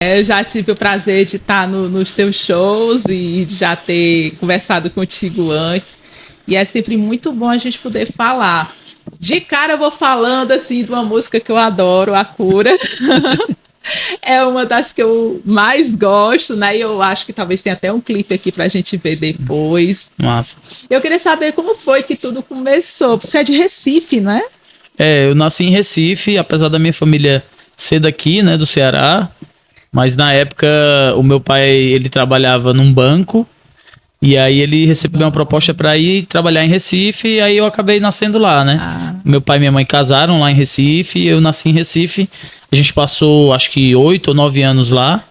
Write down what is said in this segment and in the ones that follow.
Eu já tive o prazer de estar nos teus shows e já ter conversado contigo antes. E é sempre muito bom a gente poder falar. De cara eu vou falando assim de uma música que eu adoro, A Cura. É uma das que eu mais gosto, né? E eu acho que talvez tenha até um clipe aqui pra gente ver depois. Massa. Eu queria saber como foi que tudo começou. Você é de Recife, não é? Eu nasci em Recife, apesar da minha família ser daqui, né, do Ceará. Mas na época o meu pai, ele trabalhava num banco. E aí ele recebeu uma proposta para ir trabalhar em Recife, e aí eu acabei nascendo lá, né? Meu pai e minha mãe casaram lá em Recife, eu nasci em Recife. A gente passou, acho que 8 ou 9 anos lá.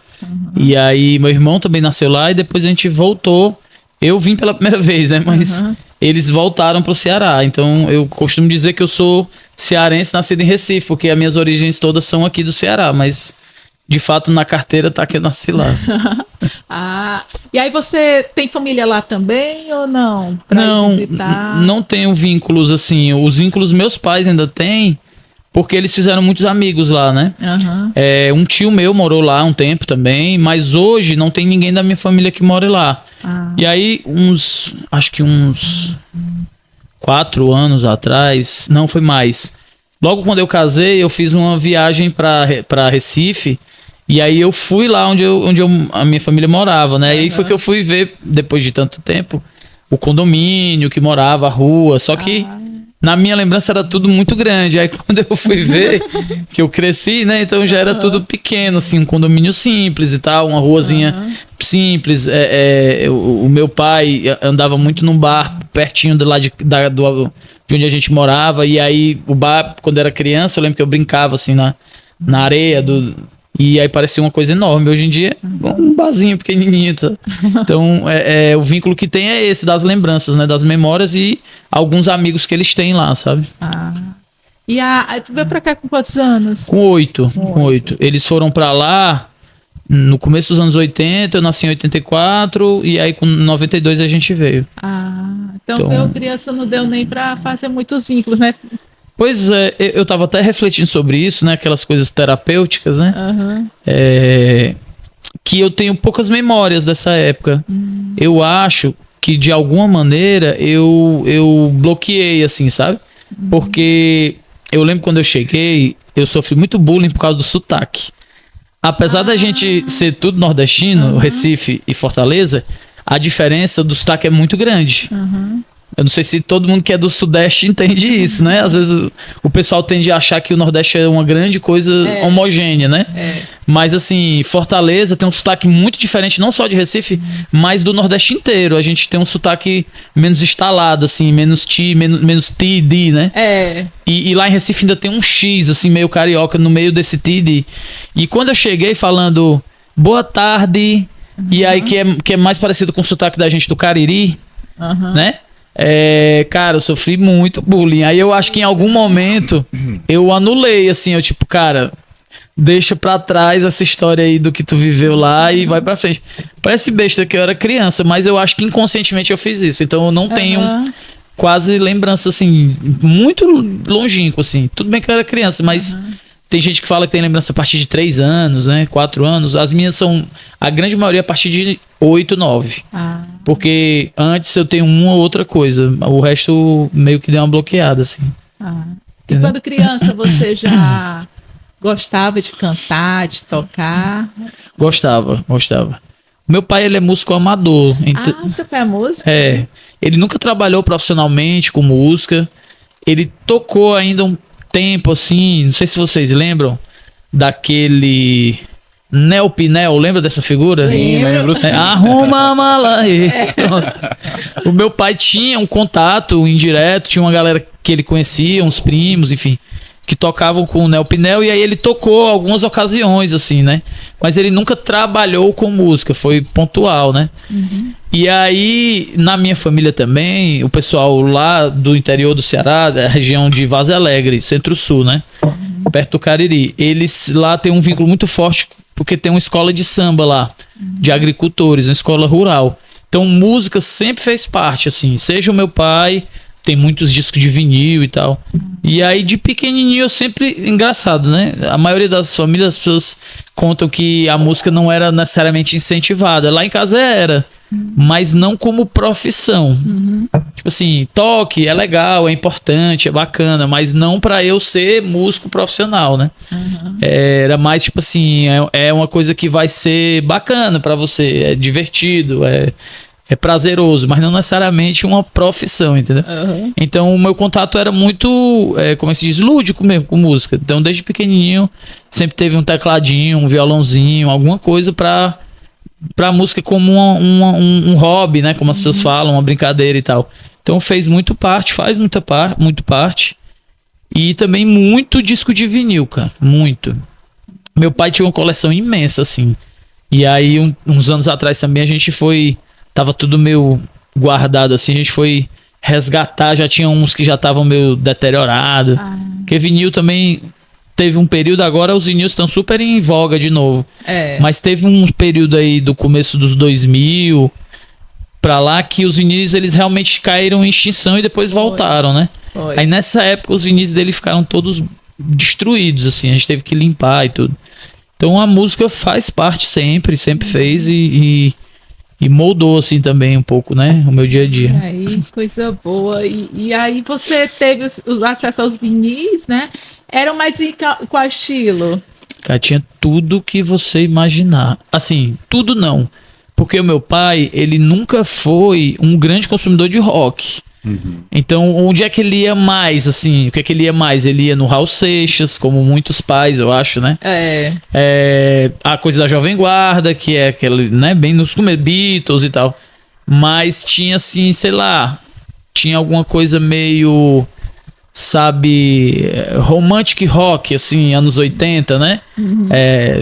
E aí meu irmão também nasceu lá, e depois a gente voltou. Eu vim pela primeira vez, né? Mas eles voltaram pro Ceará. Então eu costumo dizer que eu sou cearense nascido em Recife, porque as minhas origens todas são aqui do Ceará, mas de fato na carteira tá que eu nasci lá. E aí você tem família lá também ou não? Não, não tenho vínculos assim. Os vínculos meus pais ainda têm, porque eles fizeram muitos amigos lá, né? Um tio meu morou lá um tempo também, mas hoje não tem ninguém da minha família que mora lá. E aí, acho que uns 4 anos atrás, não foi mais. Logo quando eu casei, eu fiz uma viagem para Recife. E aí eu fui lá onde a minha família morava, né? E aí foi que eu fui ver, depois de tanto tempo, o condomínio que morava, a rua. Só que na minha lembrança era tudo muito grande. Aí quando eu fui ver, que eu cresci, né? Então já era tudo pequeno, assim, um condomínio simples e tal, uma ruazinha simples. O meu pai andava muito num bar pertinho de lá de onde a gente morava. E aí o bar, quando eu era criança, eu lembro que eu brincava assim na areia e aí parecia uma coisa enorme. Hoje em dia é um barzinho pequenininho. Tá? Então, o vínculo que tem é esse, das lembranças, né? Das memórias e alguns amigos que eles têm lá, sabe? E tu veio pra cá com quantos anos? Com 8. Eles foram pra lá no começo dos anos 80, eu nasci em 84, e aí com 92 a gente veio. Então veio criança, não deu nem pra fazer muitos vínculos, né? Pois é, eu tava até refletindo sobre isso, né? Aquelas coisas terapêuticas, né? Que eu tenho poucas memórias dessa época. Eu acho que, de alguma maneira, eu bloqueei, assim, sabe? Porque eu lembro quando eu cheguei, eu sofri muito bullying por causa do sotaque. Apesar da gente ser tudo nordestino, Recife e Fortaleza, a diferença do sotaque é muito grande. Eu não sei se todo mundo que é do Sudeste entende isso, né? Às vezes o pessoal tende a achar que o Nordeste é uma grande coisa homogênea, né? Mas assim, Fortaleza tem um sotaque muito diferente, não só de Recife, mas do Nordeste inteiro. A gente tem um sotaque menos estalado, assim, menos ti, di, né? E lá em Recife ainda tem um X, assim, meio carioca no meio desse ti, di. E quando eu cheguei falando boa tarde, e aí que é mais parecido com o sotaque da gente do Cariri, né? Cara, eu sofri muito bullying. Aí eu acho que em algum momento eu anulei, assim, eu tipo, cara, deixa pra trás essa história aí do que tu viveu lá e vai pra frente. Parece besta que eu era criança, mas eu acho que inconscientemente eu fiz isso. Então eu não tenho quase lembrança, assim, muito longínquo, assim. Tudo bem que eu era criança, mas tem gente que fala que tem lembrança a partir de 3 anos, né? 4 anos. As minhas são, a grande maioria, a partir de 8, 9. Porque antes eu tenho uma ou outra coisa. O resto meio que deu uma bloqueada, assim. E quando criança você já gostava de cantar, de tocar? Gostava. Meu pai, ele é músico amador. Seu pai é músico? Ele nunca trabalhou profissionalmente com música. Ele tocou ainda um tempo, assim, não sei se vocês lembram daquele Nel Pinel, lembra dessa figura? Sim, lembro sim. Arruma a mala aí. O meu pai tinha um contato indireto, tinha uma galera que ele conhecia, uns primos, enfim, que tocavam com o Nel Pinel, e aí ele tocou algumas ocasiões, assim, né? Mas ele nunca trabalhou com música, foi pontual, né? E aí, na minha família também, o pessoal lá do interior do Ceará, da região de Vaz Alegre, Centro-Sul, né? Perto do Cariri. Eles lá têm um vínculo muito forte, porque tem uma escola de samba lá, de agricultores, uma escola rural. Então, música sempre fez parte, assim. Seja o meu pai, tem muitos discos de vinil e tal. E aí, de pequenininho, eu sempre... Engraçado, né? A maioria das famílias, as pessoas contam que a música não era necessariamente incentivada. Lá em casa era, mas não como profissão. Tipo assim, toque, é legal, é importante, é bacana, mas não pra eu ser músico profissional, né? Era mais tipo assim, é uma coisa que vai ser bacana pra você, é divertido, é prazeroso, mas não necessariamente uma profissão, entendeu? Então o meu contato era muito, como é que se diz, lúdico mesmo com música. Então desde pequenininho sempre teve um tecladinho, um violãozinho, alguma coisa pra música como um hobby, né? Como as pessoas falam, uma brincadeira e tal. Então fez muito parte, faz muito parte. E também muito disco de vinil, cara, muito. Meu pai tinha uma coleção imensa, assim. E aí uns anos atrás também a gente foi... Tava tudo meio guardado assim, a gente foi resgatar, já tinha uns que já estavam meio deteriorados. Porque vinil também teve um período, agora os vinis estão super em voga de novo. Mas teve um período aí do começo dos 2000 pra lá que os vinis eles realmente caíram em extinção e depois voltaram, né? Aí nessa época os vinis dele ficaram todos destruídos, assim, a gente teve que limpar e tudo. Então a música faz parte sempre fez e moldou, assim, também um pouco, né? O meu dia a dia. Aí, coisa boa. E aí você teve os acesso aos vinis, né? Eram mais em qual estilo? Cara, tinha tudo que você imaginar. Assim, tudo não. Porque o meu pai, ele nunca foi um grande consumidor de rock. Então, onde é que ele ia mais, assim? O que é que ele ia mais? Ele ia no Raul Seixas, como muitos pais, eu acho, né? A coisa da Jovem Guarda, que é aquele, né? Bem nos Beatles e tal. Mas tinha, assim, sei lá... Tinha alguma coisa meio... Sabe... Romantic rock, assim, anos 80, né?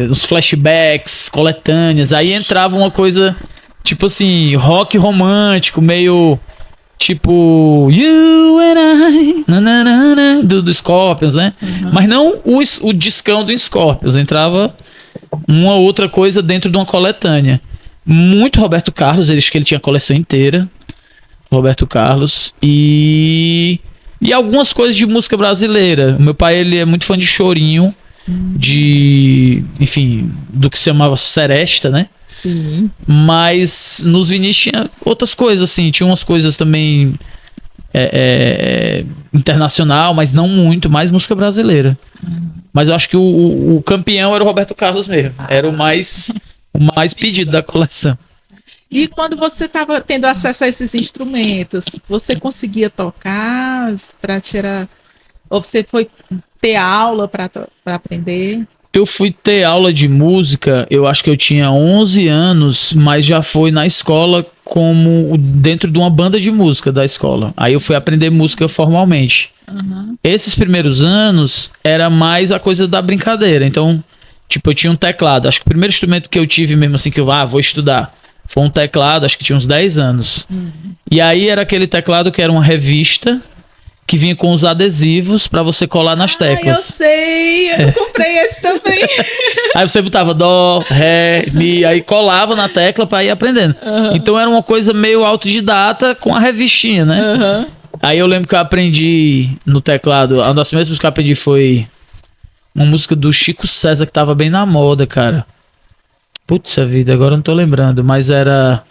Os flashbacks, coletâneas. Aí entrava uma coisa... Tipo assim, rock romântico, meio... Tipo, You and I, do Scorpions, né? Mas não o discão do Scorpions. Entrava uma outra coisa dentro de uma coletânea. Muito Roberto Carlos, acho que ele tinha a coleção inteira. Roberto Carlos. E algumas coisas de música brasileira. O meu pai, ele é muito fã de chorinho. Enfim, do que se chamava Seresta, né? Sim. Mas nos vinis tinha outras coisas, assim. Tinha umas coisas também internacional, mas não muito, mais música brasileira. Mas eu acho que o campeão era o Roberto Carlos mesmo. Era o mais pedido da coleção. E quando você estava tendo acesso a esses instrumentos, você conseguia tocar para tirar... Ou você foi ter aula para aprender? Eu fui ter aula de música, eu acho que eu tinha 11 anos, mas já foi na escola como dentro de uma banda de música da escola. Aí eu fui aprender música formalmente. Esses primeiros anos era mais a coisa da brincadeira. Então, tipo, eu tinha um teclado. Acho que o primeiro instrumento que eu tive mesmo assim, que eu vou estudar, foi um teclado, acho que tinha uns 10 anos. E aí era aquele teclado que era uma revista... que vinha com os adesivos pra você colar nas teclas. Eu sei, eu comprei esse também. Aí você botava dó, ré, mi, aí colava na tecla pra ir aprendendo. Então era uma coisa meio autodidata com a revistinha, né? Aí eu lembro que eu aprendi no teclado, uma das primeiras músicas que eu aprendi foi uma música do Chico César que tava bem na moda, cara. Putz, a vida, agora eu não tô lembrando, mas era...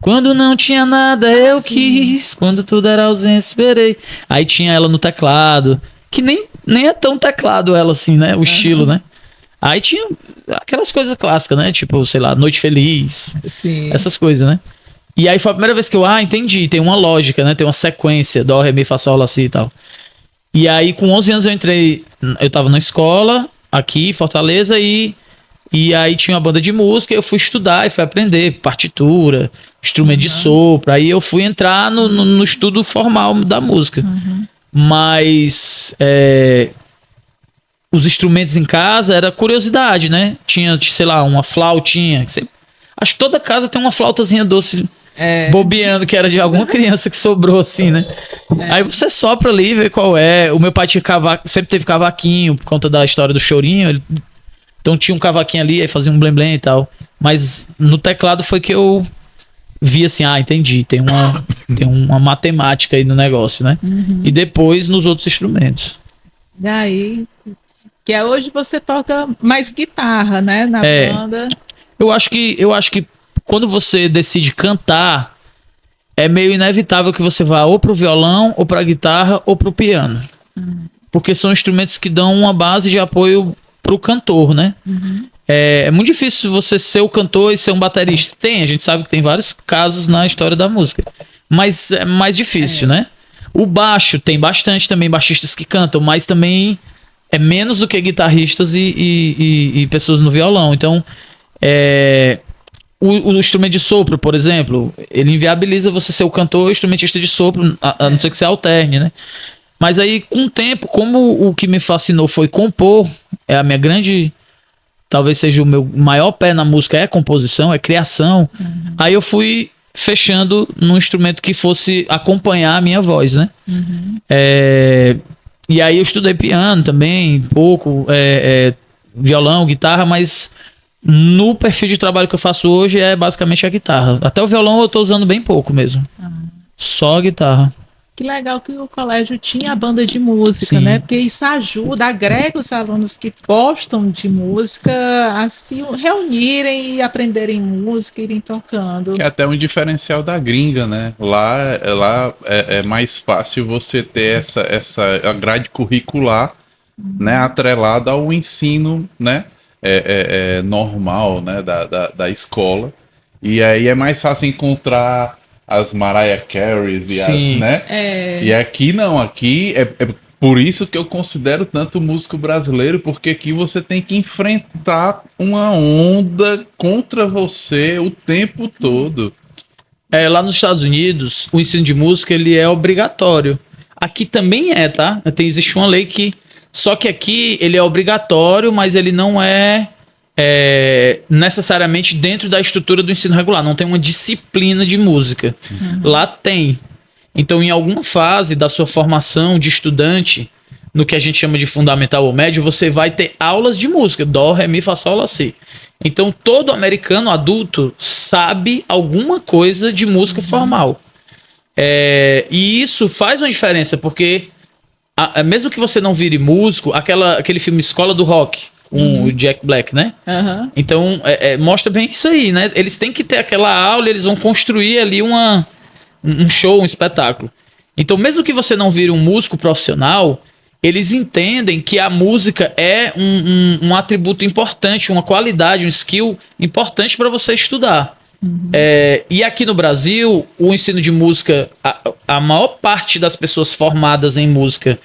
Quando não tinha nada, eu quis. Quando tudo era ausência, esperei. Aí tinha ela no teclado. Que nem é tão teclado ela assim, né? O estilo, né? Aí tinha aquelas coisas clássicas, né? Tipo, sei lá, Noite Feliz. Sim. Essas coisas, né? E aí foi a primeira vez que eu, entendi. Tem uma lógica, né? Tem uma sequência. Dó, ré, mi, fá, sol, lá, si e tal. E aí com 11 anos eu entrei... Eu tava na escola, aqui em Fortaleza, e aí tinha uma banda de música, eu fui estudar e fui aprender partitura, instrumento de sopro. Aí eu fui entrar no estudo formal da música. Mas os instrumentos em casa era curiosidade, né? Tinha, sei lá, uma flautinha. Acho que toda casa tem uma flautazinha doce bobeando, que era de alguma criança que sobrou assim, né? Aí você sopra ali e vê qual é. O meu pai tinha sempre teve cavaquinho por conta da história do chorinho. Então tinha um cavaquinho ali, aí fazia um blém-blém e tal. Mas no teclado foi que eu vi assim, entendi, tem uma matemática aí no negócio, né? E depois nos outros instrumentos. E aí, que é hoje você toca mais guitarra, né, na banda. Eu acho que quando você decide cantar, é meio inevitável que você vá ou pro violão, ou pra guitarra, ou pro piano. Porque são instrumentos que dão uma base de apoio pro cantor, né? É muito difícil você ser o cantor e ser um baterista. A gente sabe que tem vários casos na história da música. Mas é mais difícil, né? O baixo, tem bastante também baixistas que cantam, mas também é menos do que guitarristas e pessoas no violão. Então, o instrumento de sopro, por exemplo, ele inviabiliza você ser o cantor ou instrumentista de sopro, a não ser que você alterne, né? Mas aí, com o tempo, como o que me fascinou foi compor, é a minha grande... Talvez seja o meu maior pé na música, é composição, é criação. Aí eu fui fechando num instrumento que fosse acompanhar a minha voz, né? E aí eu estudei piano também, pouco, violão, guitarra, mas no perfil de trabalho que eu faço hoje é basicamente a guitarra. Até o violão eu tô usando bem pouco mesmo. Só a guitarra. Que legal que o colégio tinha a banda de música, Sim. né? Porque isso ajuda, agrega os alunos que gostam de música a se reunirem e aprenderem música, irem tocando. Que é até um diferencial da gringa, né? Lá é mais fácil você ter essa grade curricular, né? Atrelada ao ensino, né? Normal, né? Da escola. E aí é mais fácil encontrar as Mariah Careys e as, né? E aqui não, aqui é por isso que eu considero tanto músico brasileiro, porque aqui você tem que enfrentar uma onda contra você o tempo todo. Lá nos Estados Unidos, o ensino de música ele é obrigatório. Aqui também tá? Existe uma lei que... Só que aqui ele é obrigatório, mas ele não é necessariamente dentro da estrutura do ensino regular. Não tem uma disciplina de música. Lá tem. Então, em alguma fase da sua formação de estudante, no que a gente chama de fundamental ou médio, você vai ter aulas de música. Dó, ré, mi, fá, sol, lá, si. Então, todo americano adulto sabe alguma coisa de música formal. E isso faz uma diferença, porque mesmo que você não vire músico, aquele filme Escola do Rock, com o Jack Black, né? Então, mostra bem isso aí, né? Eles têm que ter aquela aula, eles vão construir ali um show, um espetáculo. Então, mesmo que você não vire um músico profissional, eles entendem que a música é um atributo importante, uma qualidade, um skill importante para você estudar. E aqui no Brasil, o ensino de música, a maior parte das pessoas formadas em música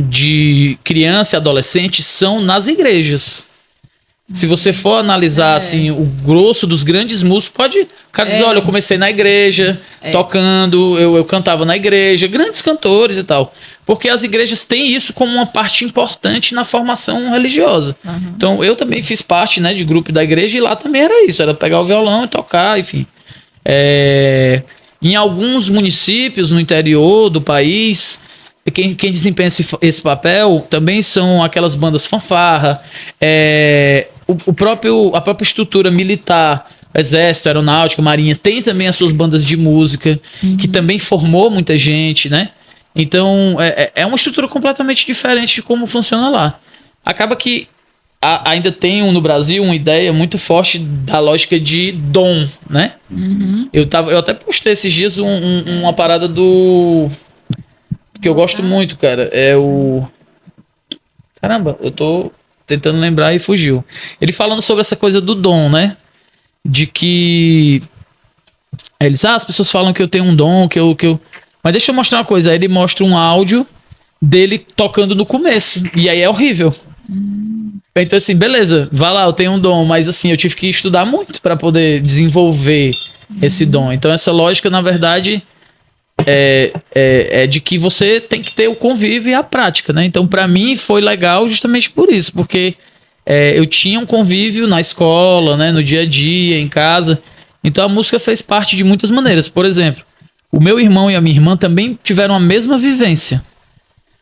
de criança e adolescente são nas igrejas. Se você for analisar assim, o grosso dos grandes músicos, o cara dizer, olha, eu comecei na igreja, tocando, eu cantava na igreja, grandes cantores e tal. Porque as igrejas têm isso como uma parte importante na formação religiosa. Então, eu também fiz parte, né, de grupo da igreja e lá também era isso, era pegar o violão e tocar, enfim. Em alguns municípios no interior do país, quem desempenha esse papel também são aquelas bandas fanfarra, a própria estrutura militar, exército, aeronáutica, marinha, tem também as suas bandas de música, que também formou muita gente, né? Então, é uma estrutura completamente diferente de como funciona lá. Acaba que ainda tem no Brasil uma ideia muito forte da lógica de dom, né? Eu até postei esses dias uma parada que eu gosto muito, cara. Caramba, eu tô tentando lembrar e fugiu. Ele falando sobre essa coisa do dom, né? De que... as pessoas falam que eu tenho um dom, que eu... Mas deixa eu mostrar uma coisa. Aí ele mostra um áudio dele tocando no começo. E aí é horrível. Então assim, beleza, vai lá, eu tenho um dom. Mas assim, eu tive que estudar muito para poder desenvolver esse dom. Então essa lógica, na verdade... de que você tem que ter o convívio e a prática, né? Então, para mim, foi legal justamente por isso, porque eu tinha um convívio na escola, né? No dia a dia, em casa. Então, a música fez parte de muitas maneiras. Por exemplo, o meu irmão e a minha irmã também tiveram a mesma vivência.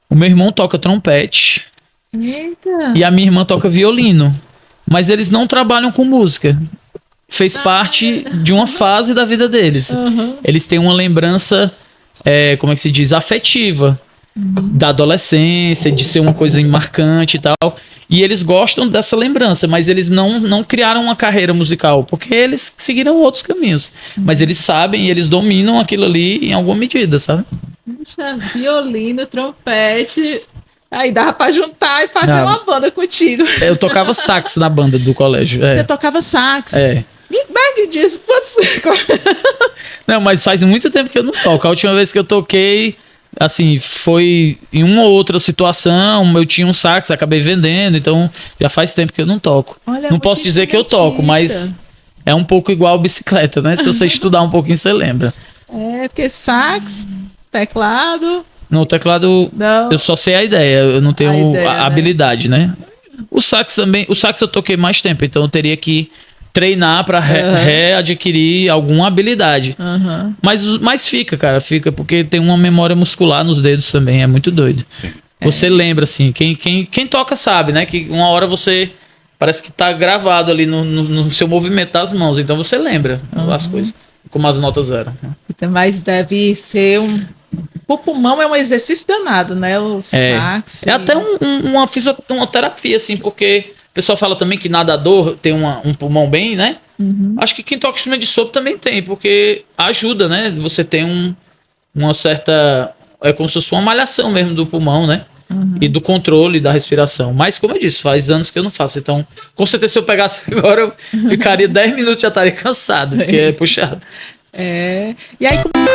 O meu irmão toca trompete. Eita. E a minha irmã toca violino. Mas eles não trabalham com música. fez parte de uma fase da vida deles. Uhum. Eles têm uma lembrança, como é que se diz, afetiva da adolescência, de ser uma coisa marcante e tal. E eles gostam dessa lembrança, mas eles não criaram uma carreira musical, porque eles seguiram outros caminhos. Mas eles sabem e eles dominam aquilo ali em alguma medida, sabe? Puxa, violino, trompete. Aí dava pra juntar e fazer uma banda contigo. Eu tocava sax na banda do colégio. Você tocava sax? Me diz, pode ser. Não, mas faz muito tempo que eu não toco. A última vez que eu toquei, assim, foi em uma ou outra situação. Eu tinha um sax, acabei vendendo, então já faz tempo que eu não toco. Olha, não posso dizer que eu toco, mas é um pouco igual bicicleta, né? Se você estudar um pouquinho, você lembra. Porque sax, teclado... No teclado, não. Eu só sei a ideia, eu não tenho a habilidade, né? O sax também, o sax eu toquei mais tempo, então eu teria que treinar para readquirir alguma habilidade. Mas fica, cara, porque tem uma memória muscular nos dedos também, é muito doido. Sim. Você lembra, assim, quem toca sabe, né? Que uma hora você parece que tá gravado ali no seu movimento das mãos, então você lembra as coisas, como as notas eram. Mas deve ser o pulmão é um exercício danado, né? O sax. É até uma fisioterapia, assim, porque o pessoal fala também que nadador tem um pulmão bem, né? Acho que quem toca instrumento de sopro também tem, porque ajuda, né? Você tem uma certa... É como se fosse uma malhação mesmo do pulmão, né? E do controle da respiração. Mas, como eu disse, faz anos que eu não faço. Então, com certeza, se eu pegasse agora, eu ficaria 10 minutos e já estaria cansado, porque é puxado. E aí, como...